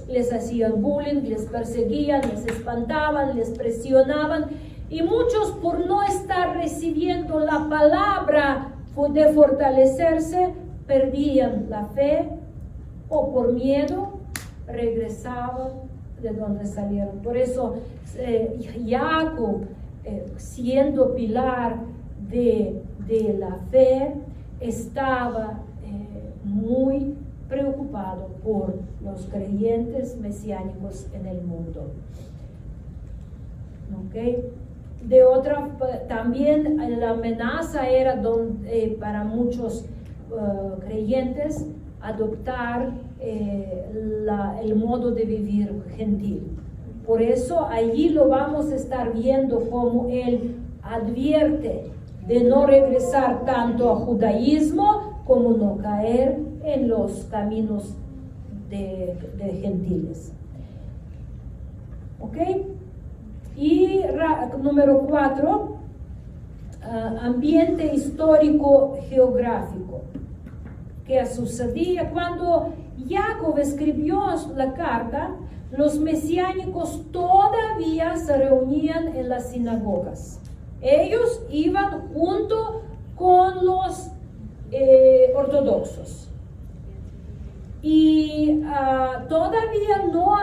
les hacían bullying, les perseguían, les espantaban, les presionaban, y muchos, por no estar recibiendo la palabra de fortalecerse, perdían la fe o por miedo regresaban de donde salieron. Por eso Jacob, siendo pilar de la fe, estaba muy preocupado por los creyentes mesiánicos en el mundo. ¿Ok? También la amenaza era para muchos creyentes adoptar el modo de vivir gentil. Por eso allí lo vamos a estar viendo como él advierte de no regresar tanto a judaísmo como no caer en los caminos de gentiles. ¿Ok? Y número 4, ambiente histórico geográfico. ¿Qué sucedía? Cuando Jacob escribió la carta, los mesiánicos todavía se reunían en las sinagogas. Ellos iban junto con los ortodoxos. Y todavía no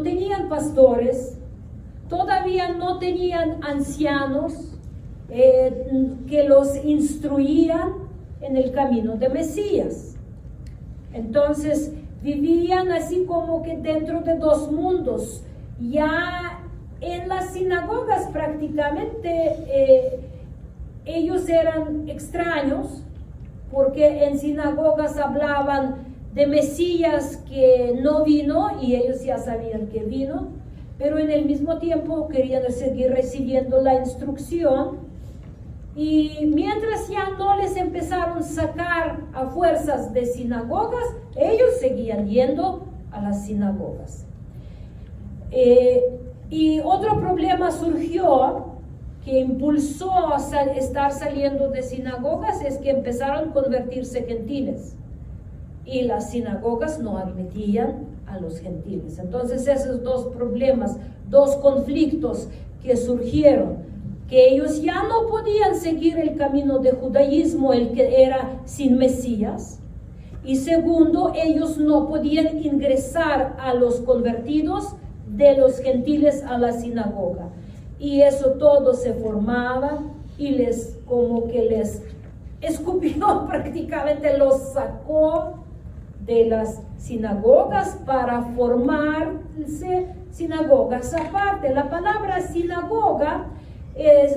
tenían pastores, todavía no tenían ancianos que los instruían en el camino de Mesías. Entonces vivían así como que dentro de dos mundos. Ya en las sinagogas prácticamente ellos eran extraños, porque en sinagogas hablaban de Mesías que no vino y ellos ya sabían que vino, pero en el mismo tiempo querían seguir recibiendo la instrucción. Y mientras ya no les empezaron a sacar a fuerzas de sinagogas, ellos seguían yendo a las sinagogas. Y otro problema surgió que impulsó a estar saliendo de sinagogas, es que empezaron a convertirse gentiles. Y las sinagogas no admitían a los gentiles. Entonces esos dos problemas, dos conflictos que surgieron, que ellos ya no podían seguir el camino de judaísmo, el que era sin Mesías, y segundo, ellos no podían ingresar a los convertidos de los gentiles a la sinagoga, y eso todo se formaba y les escupió, prácticamente los sacó de las sinagogas para formarse sinagogas aparte. La palabra sinagoga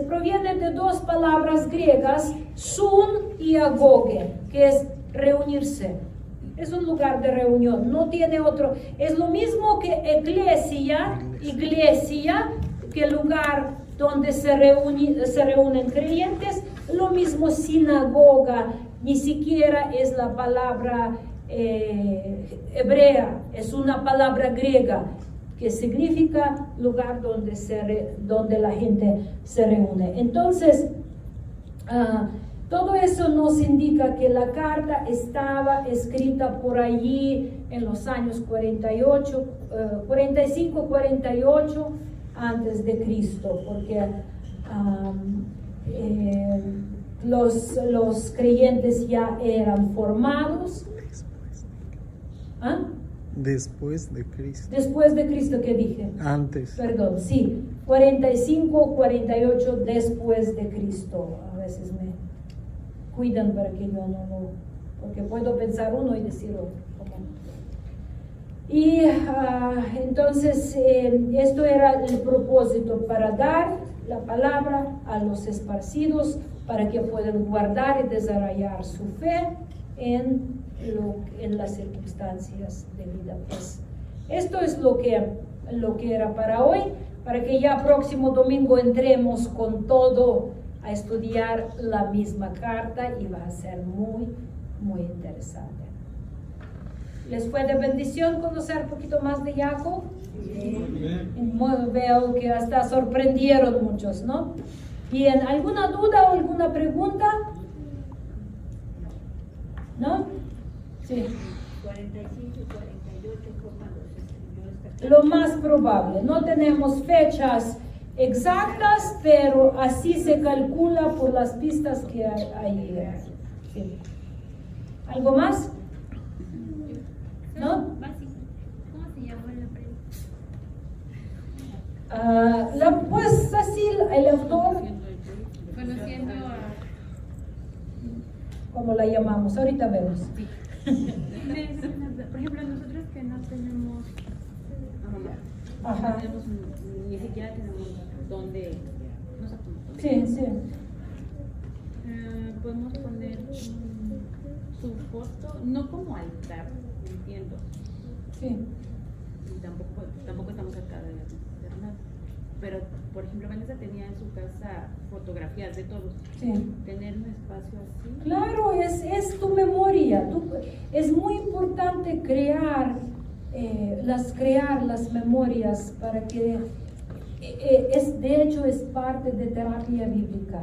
proviene de dos palabras griegas, sun y agoge, que es reunirse. Es un lugar de reunión, no tiene otro. Es lo mismo que iglesia, que el lugar donde se reúnen creyentes. Lo mismo sinagoga, ni siquiera es la palabra hebrea, es una palabra griega que significa lugar donde la gente se reúne. Entonces, todo eso nos indica que la carta estaba escrita por allí en los años 45-48 antes de Cristo, porque los creyentes ya eran formados. ¿Ah?
Después de Cristo.
Después de Cristo, ¿qué dije?
Antes.
Perdón, sí, 45-48 después de Cristo. A veces me cuidan para que yo no, porque puedo pensar uno y decir otro. Y entonces esto era el propósito, para dar la palabra a los esparcidos para que puedan guardar y desarrollar su fe en las circunstancias de vida. Pues esto es lo que era para hoy, para que ya próximo domingo entremos con todo a estudiar la misma carta, y va a ser muy, muy interesante. ¿Les fue de bendición conocer un poquito más de Jacob? Veo que hasta sorprendieron muchos, ¿no? Bien, ¿alguna duda o alguna pregunta? ¿No? Sí.
45 y 48 fue cuando se escribió esta carta.
Lo más probable. No tenemos fechas exactas, pero así se calcula por las pistas que hay. Sí. ¿Algo más? ¿No?
¿Cómo se llamó la prensa?
Pues así, el autor,
Conociendo a...
como la llamamos, ahorita vemos.
Por ejemplo, nosotros que no tenemos
Ajá.
ni siquiera tenemos dónde no sé cómo poner.
Sí, sí.
Podemos poner su foto, no como altar, entiendo.
Sí.
Y tampoco estamos cerca de nada. Pero, por ejemplo, Vanessa tenía en su casa fotografías de todos.
Sí.
Tener un espacio así.
Claro, es tu memoria. Es muy importante crear las memorias para que de hecho es parte de terapia bíblica.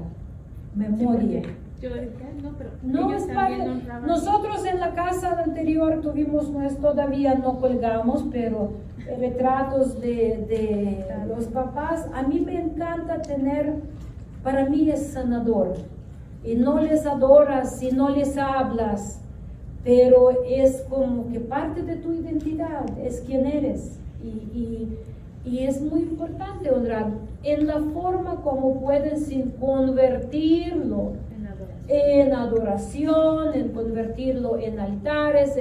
Memoria.
Yo decía, no, pero
No
ellos
es
también
parte.
honraban.
Nosotros en la casa anterior tuvimos, todavía no colgamos, pero retratos de los papás. A mí me encanta tener, para mí es sanador. Y no les adoras y no les hablas, pero es como que parte de tu identidad, es quien eres. Y es muy importante honrar en la forma como puedes convertirlo en adoración, en convertirlo en altares,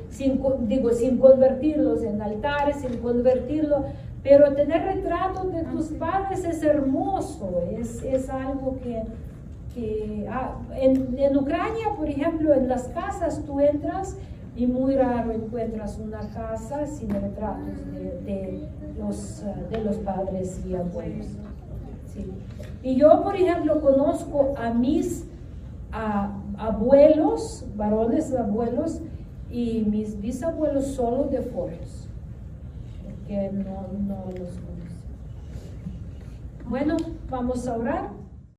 sin convertirlos en altares, sin convertirlo, pero tener retratos de tus padres es hermoso, es algo que en Ucrania, por ejemplo, en las casas tú entras y muy raro encuentras una casa sin retratos de los padres y abuelos. Sí. Y yo, por ejemplo, conozco a mis abuelos, varones abuelos, y mis bisabuelos solo de fotos, porque no los conocí. Bueno, vamos a orar.